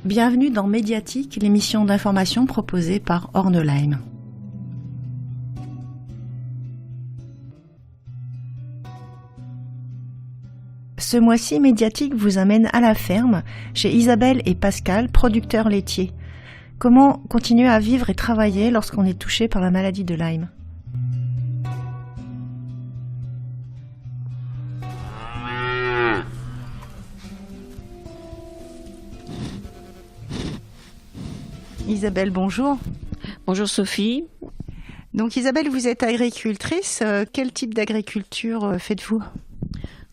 Bienvenue dans Médiatique, l'émission d'information proposée par Orneheim. Ce mois-ci, Médiatique vous amène à la ferme, chez Isabelle et Pascal, producteurs laitiers. Comment continuer à vivre et travailler lorsqu'on est touché par la maladie de Lyme ? Isabelle, bonjour. Bonjour Sophie. Donc Isabelle, vous êtes agricultrice. Quel type d'agriculture faites-vous ?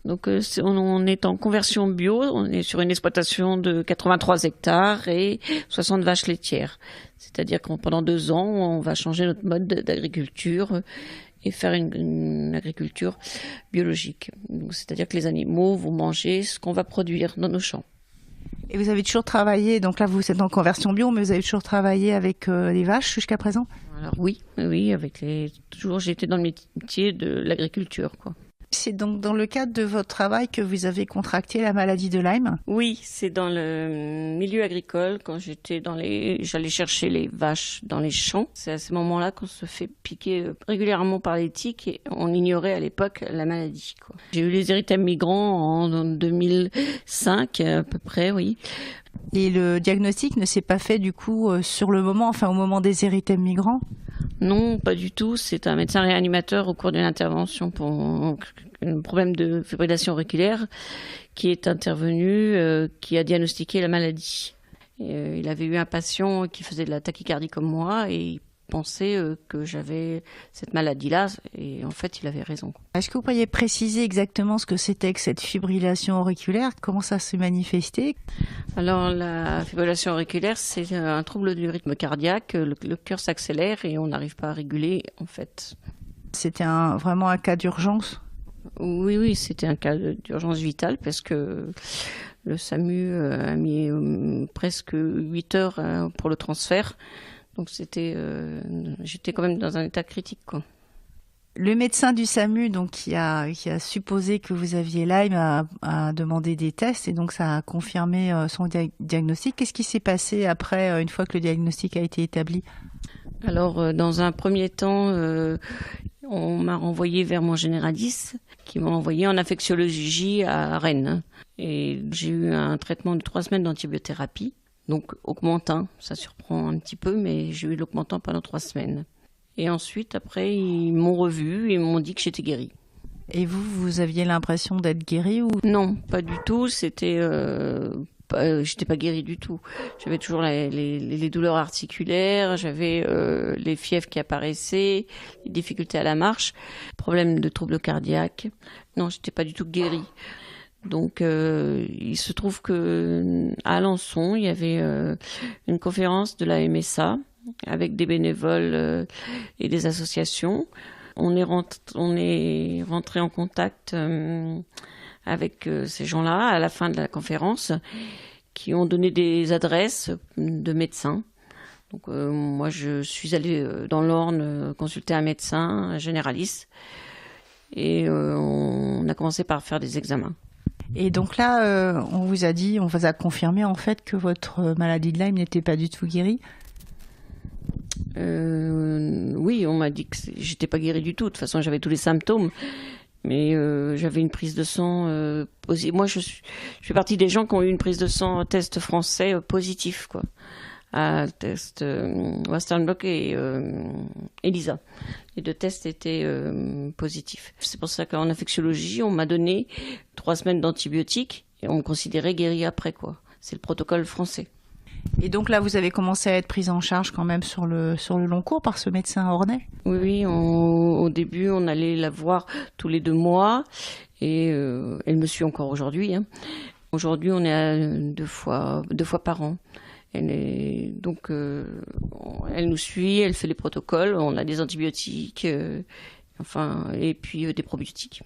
Donc on est en conversion bio, on est sur une exploitation de 83 hectares et 60 vaches laitières. C'est-à-dire que pendant 2 ans, on va changer notre mode d'agriculture et faire une agriculture biologique. Donc, c'est-à-dire que les animaux vont manger ce qu'on va produire dans nos champs. Et vous avez toujours travaillé, donc là vous êtes en conversion bio, mais vous avez toujours travaillé avec les vaches jusqu'à présent ? Alors oui, toujours j'ai été dans le métier de l'agriculture, quoi. C'est donc dans le cadre de votre travail que vous avez contracté la maladie de Lyme ? Oui, c'est dans le milieu agricole, quand j'allais chercher les vaches dans les champs. C'est à ce moment-là qu'on se fait piquer régulièrement par les tiques et on ignorait à l'époque la maladie, quoi. J'ai eu les érythèmes migrants en 2005 à peu près, oui. Et le diagnostic ne s'est pas fait du coup sur le moment, enfin au moment des érythèmes migrants ? Non, pas du tout. C'est un médecin réanimateur au cours d'une intervention pour un problème de fibrillation auriculaire qui est intervenu, qui a diagnostiqué la maladie. Il avait eu un patient qui faisait de la tachycardie comme moi et il pensait que j'avais cette maladie-là et en fait il avait raison. Est-ce que vous pourriez préciser exactement ce que c'était que cette fibrillation auriculaire ? Comment ça s'est manifesté ? Alors la fibrillation auriculaire, c'est un trouble du rythme cardiaque, le cœur s'accélère et on n'arrive pas à réguler en fait. C'était vraiment un cas d'urgence ? Oui, c'était un cas d'urgence vitale parce que le SAMU a mis presque 8 heures pour le transfert. Donc j'étais quand même dans un état critique, quoi. Le médecin du SAMU, donc qui a supposé que vous aviez Lyme, a demandé des tests et donc ça a confirmé son diagnostic. Qu'est-ce qui s'est passé après, une fois que le diagnostic a été établi ? Alors, dans un premier temps, on m'a renvoyé vers mon généraliste, qui m'a envoyé en infectiologie à Rennes. Et j'ai eu un traitement de 3 semaines d'antibiothérapie. Donc augmentant, ça surprend un petit peu, mais j'ai eu l'augmentant pendant 3 semaines. Et ensuite, après, ils m'ont revu et m'ont dit que j'étais guérie. Et vous aviez l'impression d'être guérie ou ? Non, pas du tout. J'étais pas guérie du tout. J'avais toujours les douleurs articulaires, j'avais les fièvres qui apparaissaient, les difficultés à la marche, problème de troubles cardiaques. Non, j'étais pas du tout guérie. Donc, il se trouve que à Alençon, il y avait une conférence de la MSA avec des bénévoles et des associations. On est rentré en contact avec ces gens-là à la fin de la conférence, qui ont donné des adresses de médecins. Donc, moi, je suis allée dans l'Orne consulter un médecin, un généraliste, et on a commencé par faire des examens. Et donc là, on vous a confirmé en fait que votre maladie de Lyme n'était pas du tout guérie ? Oui, on m'a dit que j'étais pas guérie du tout. De toute façon, j'avais tous les symptômes, mais j'avais une prise de sang positive. Moi, je fais partie des gens qui ont eu une prise de sang test français positif, quoi. À test Western Blot et ELISA. Les 2 tests étaient positifs. C'est pour ça qu'en infectiologie, on m'a donné 3 semaines d'antibiotiques et on me considérait guérie après, quoi. C'est le protocole français. Et donc là, vous avez commencé à être prise en charge quand même sur le long cours par ce médecin ornais ? Oui, au début, on allait la voir tous les 2 mois et elle me suit encore aujourd'hui, hein. Aujourd'hui, on est à 2 fois par an. Elle nous suit, elle fait les protocoles, on a des antibiotiques, et puis des probiotiques.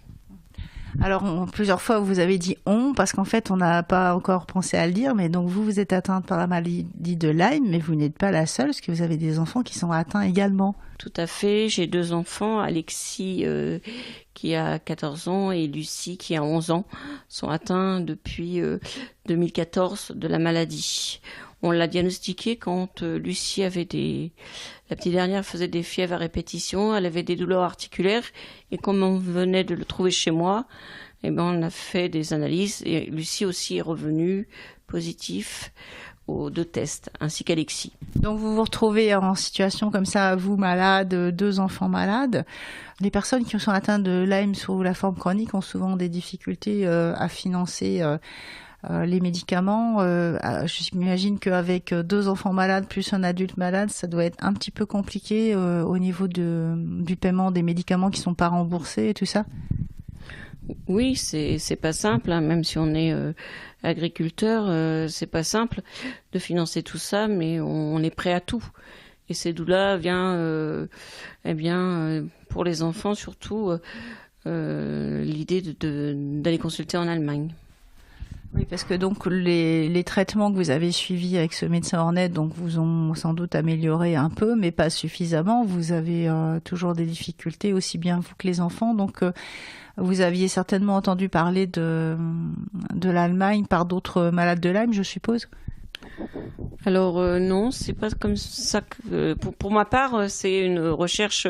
Alors, plusieurs fois, vous avez dit « on » parce qu'en fait, on n'a pas encore pensé à le dire, mais donc vous êtes atteinte par la maladie de Lyme, mais vous n'êtes pas la seule, parce que vous avez des enfants qui sont atteints également. Tout à fait, j'ai 2 enfants, Alexis qui a 14 ans et Lucie qui a 11 ans, sont atteints depuis 2014 de la maladie. On l'a diagnostiqué quand Lucie avait la petite dernière faisait des fièvres à répétition, elle avait des douleurs articulaires, et comme on venait de le trouver chez moi, eh ben on a fait des analyses, et Lucie aussi est revenue positif aux 2 tests, ainsi qu'Alexis. Donc vous vous retrouvez en situation comme ça, vous malade, 2 enfants malades. Les personnes qui sont atteintes de Lyme sous la forme chronique ont souvent des difficultés à financer les médicaments. J'imagine qu'avec 2 enfants malades plus un adulte malade, ça doit être un petit peu compliqué au niveau du paiement des médicaments qui sont pas remboursés et tout ça. Oui, c'est pas simple, hein, même si on est agriculteur, c'est pas simple de financer tout ça, mais on est prêt à tout. Et ces douleurs vient, pour les enfants surtout, l'idée d'aller consulter en Allemagne. Oui, parce que donc les traitements que vous avez suivis avec ce médecin Ornette donc vous ont sans doute amélioré un peu, mais pas suffisamment. Vous avez toujours des difficultés, aussi bien vous que les enfants. Donc vous aviez certainement entendu parler de l'Allemagne par d'autres malades de Lyme, je suppose. Alors non, c'est pas comme ça que pour ma part, c'est une recherche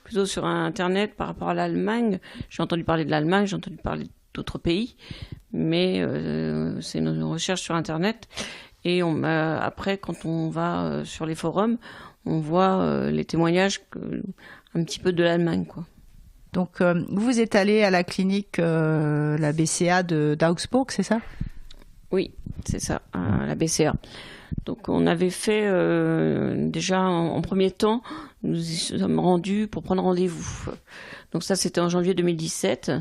plutôt sur Internet par rapport à l'Allemagne. J'ai entendu parler de l'Allemagne, j'ai entendu parler d'autres pays, mais c'est une recherche sur Internet. Et après, quand on va sur les forums, on voit les témoignages un petit peu de l'Allemagne, quoi. Donc vous êtes allé à la clinique, la BCA d'Augsbourg, c'est ça ? Oui, c'est ça, à la BCA. Donc on avait fait déjà en premier temps, nous y sommes rendus pour prendre rendez-vous. Donc ça c'était en janvier 2017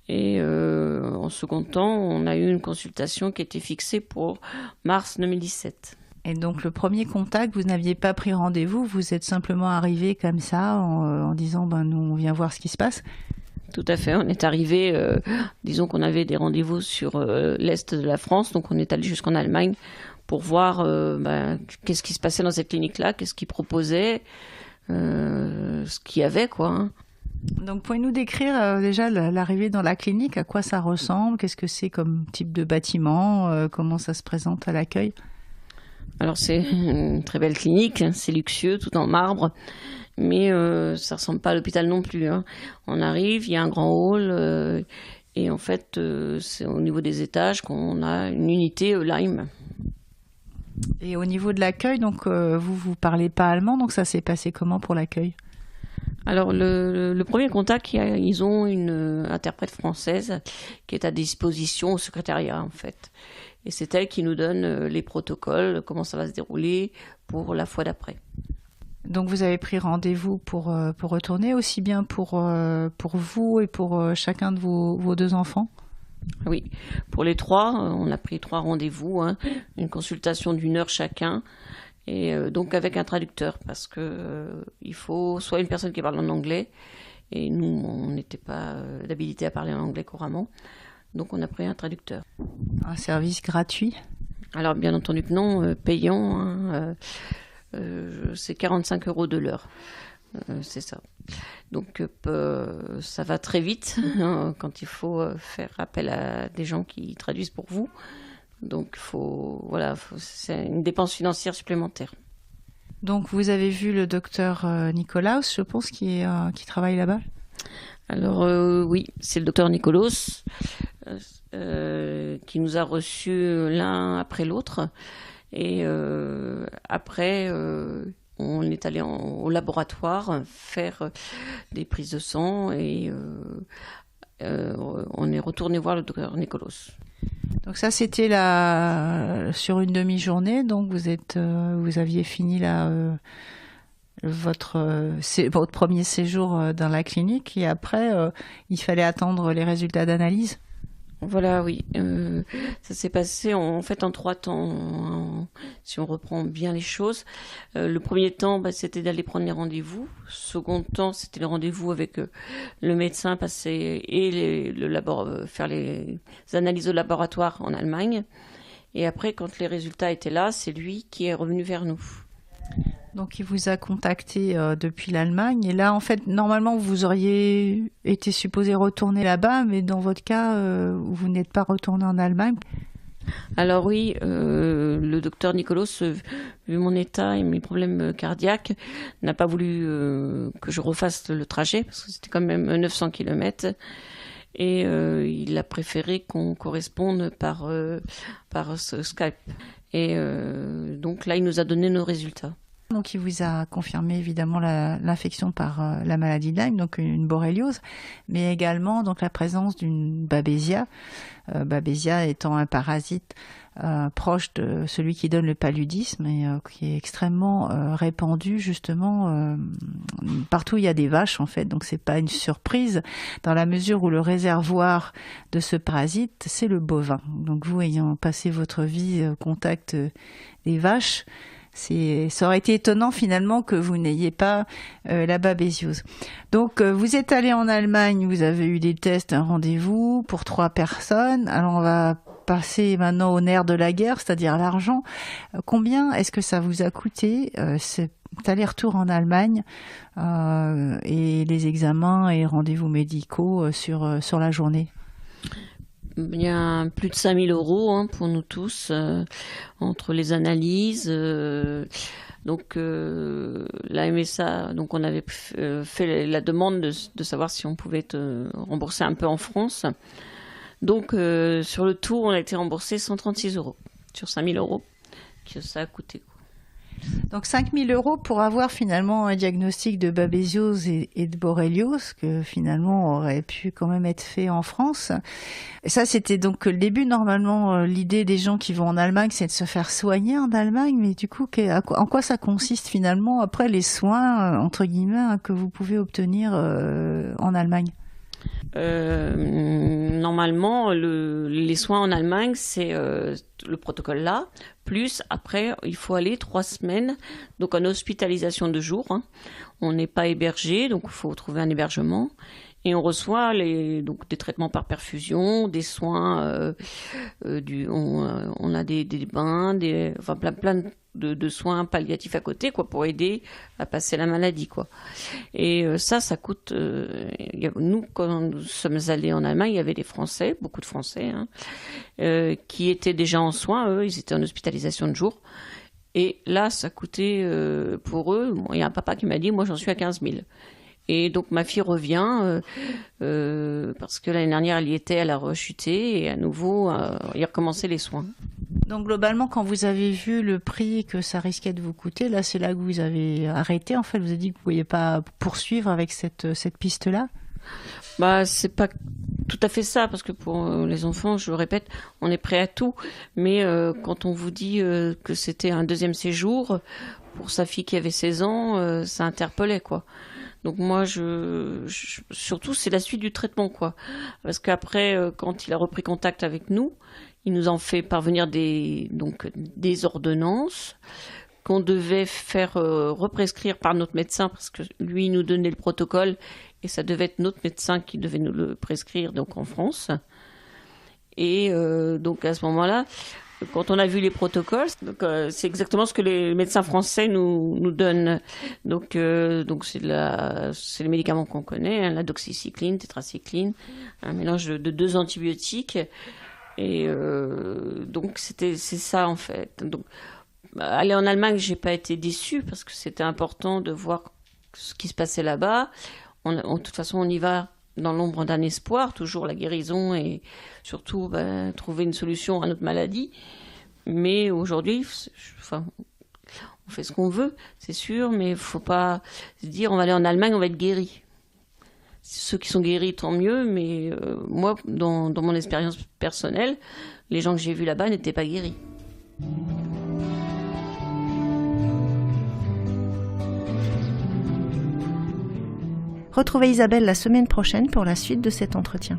et en second temps on a eu une consultation qui était fixée pour mars 2017. Et donc le premier contact, vous n'aviez pas pris rendez-vous, vous êtes simplement arrivé comme ça en disant nous on vient voir ce qui se passe. Tout à fait, on est arrivé, disons qu'on avait des rendez-vous sur l'est de la France, donc on est allé jusqu'en Allemagne pour voir qu'est-ce qui se passait dans cette clinique-là, qu'est-ce qu'ils proposaient, ce qu'il y avait, quoi. Hein. Donc pouvez-nous décrire déjà l'arrivée dans la clinique, à quoi ça ressemble, qu'est-ce que c'est comme type de bâtiment, comment ça se présente à l'accueil ? Alors c'est une très belle clinique, c'est luxueux, tout en marbre. Mais ça ressemble pas à l'hôpital non plus. Hein. On arrive, il y a un grand hall et en fait c'est au niveau des étages qu'on a une unité Lyme. Et au niveau de l'accueil, donc vous parlez pas allemand, donc ça s'est passé comment pour l'accueil ? Alors le premier contact, ils ont une interprète française qui est à disposition au secrétariat en fait. Et c'est elle qui nous donne les protocoles, comment ça va se dérouler pour la fois d'après. Donc vous avez pris rendez-vous pour retourner, aussi bien pour vous et pour chacun de vos 2 enfants ? Oui, pour les 3, on a pris 3 rendez-vous, hein, une consultation d'1 heure chacun, et donc avec un traducteur, parce que il faut soit une personne qui parle en anglais, et nous on n'était pas d'habilité à parler en anglais couramment, donc on a pris un traducteur. Un service gratuit ? Alors bien entendu que non, payant, hein, c'est 45 € de l'heure, c'est ça. Donc ça va très vite hein, quand il faut faire appel à des gens qui traduisent pour vous. Donc c'est une dépense financière supplémentaire. Donc vous avez vu le docteur Nikolaus, je pense, qui travaille là-bas ? Alors oui, c'est le docteur Nikolaus qui nous a reçus l'un après l'autre. Et après, on est allé au laboratoire faire des prises de sang et on est retourné voir le docteur Nikolaus. Donc ça, c'était sur une demi-journée. Donc vous aviez fini votre premier séjour dans la clinique et après, il fallait attendre les résultats d'analyse. Voilà, oui. Ça s'est passé en fait en 3 temps, si on reprend bien les choses. Le premier temps, c'était d'aller prendre les rendez-vous. Second temps, c'était le rendez-vous avec le médecin, passer et faire les analyses au laboratoire en Allemagne. Et après, quand les résultats étaient là, c'est lui qui est revenu vers nous. Donc il vous a contacté depuis l'Allemagne et là en fait normalement vous auriez été supposé retourner là-bas mais dans votre cas vous n'êtes pas retourné en Allemagne. Alors oui, le docteur Nicolos, vu mon état et mes problèmes cardiaques, n'a pas voulu que je refasse le trajet, parce que c'était quand même 900 km. Et il a préféré qu'on corresponde par Skype. Et donc là, il nous a donné nos résultats. Donc il vous a confirmé évidemment l'infection par la maladie de Lyme, donc une borréliose, mais également donc la présence d'une babésia. Babésia étant un parasite proche de celui qui donne le paludisme et qui est extrêmement répandu justement partout où il y a des vaches en fait. Donc c'est pas une surprise dans la mesure où le réservoir de ce parasite c'est le bovin. Donc vous ayant passé votre vie au contact des vaches, ça aurait été étonnant finalement que vous n'ayez pas la babésiose. Donc vous êtes allé en Allemagne, vous avez eu des tests, un rendez-vous pour 3 personnes. Alors on va passer maintenant au nerf de la guerre, c'est-à-dire l'argent. Combien est-ce que ça vous a coûté cet aller-retour en Allemagne et les examens et rendez-vous médicaux sur la journée? Il y a plus de 5 000 € pour nous tous, entre les analyses. Donc la MSA, donc on avait fait la demande de savoir si on pouvait être remboursé un peu en France. Donc sur le tour, on a été remboursé 136 € sur 5 000 € que ça a coûté. Donc 5 000 € pour avoir finalement un diagnostic de babésiose et de borréliose que finalement aurait pu quand même être fait en France. Et ça c'était donc le début. Normalement l'idée des gens qui vont en Allemagne c'est de se faire soigner en Allemagne, mais du coup en quoi ça consiste finalement après les soins entre guillemets que vous pouvez obtenir en Allemagne? Normalement, les soins en Allemagne, c'est le protocole là, plus après, il faut aller 3 semaines, donc en hospitalisation de jour. On n'est pas hébergé, donc il faut trouver un hébergement. Et on reçoit donc des traitements par perfusion, des soins, on a des bains, enfin plein de soins palliatifs à côté, quoi, pour aider à passer la maladie, quoi. Et ça coûte. Nous, quand nous sommes allés en Allemagne, il y avait des Français, beaucoup de Français, qui étaient déjà en soins. Eux, ils étaient en hospitalisation de jour. Et là, ça coûtait pour eux. Bon, il y a un papa qui m'a dit, moi, j'en suis à 15 000. Et donc ma fille revient parce que l'année dernière elle y était, elle a rechuté et à nouveau il a recommencé les soins. Donc globalement, quand vous avez vu le prix que ça risquait de vous coûter, là c'est là que vous avez arrêté en fait, vous avez dit que vous ne pouviez pas poursuivre avec cette piste-là? Bah c'est pas tout à fait ça, parce que pour les enfants, je le répète, on est prêt à tout, mais quand on vous dit que c'était un 2e séjour, pour sa fille qui avait 16 ans, ça interpellait, quoi. Donc moi, surtout, c'est la suite du traitement, quoi. Parce qu'après, quand il a repris contact avec nous, il nous en fait parvenir des ordonnances qu'on devait faire represcrire par notre médecin, parce que lui, il nous donnait le protocole, et ça devait être notre médecin qui devait nous le prescrire, donc en France. Et donc à ce moment-là, quand on a vu les protocoles, c'est exactement ce que les médecins français nous donnent. Donc c'est les médicaments qu'on connaît, la doxycycline, tétracycline, un mélange de 2 antibiotiques. Et donc c'est ça en fait. Donc aller en Allemagne, j'ai pas été déçue parce que c'était important de voir ce qui se passait là-bas. De toute façon, on y va dans l'ombre d'un espoir, toujours la guérison et surtout trouver une solution à notre maladie. Mais aujourd'hui, on fait ce qu'on veut, c'est sûr, mais il ne faut pas se dire on va aller en Allemagne, on va être guéri. Ceux qui sont guéris, tant mieux, mais moi, dans mon expérience personnelle, les gens que j'ai vus là-bas n'étaient pas guéris. Retrouvez Isabelle la semaine prochaine pour la suite de cet entretien.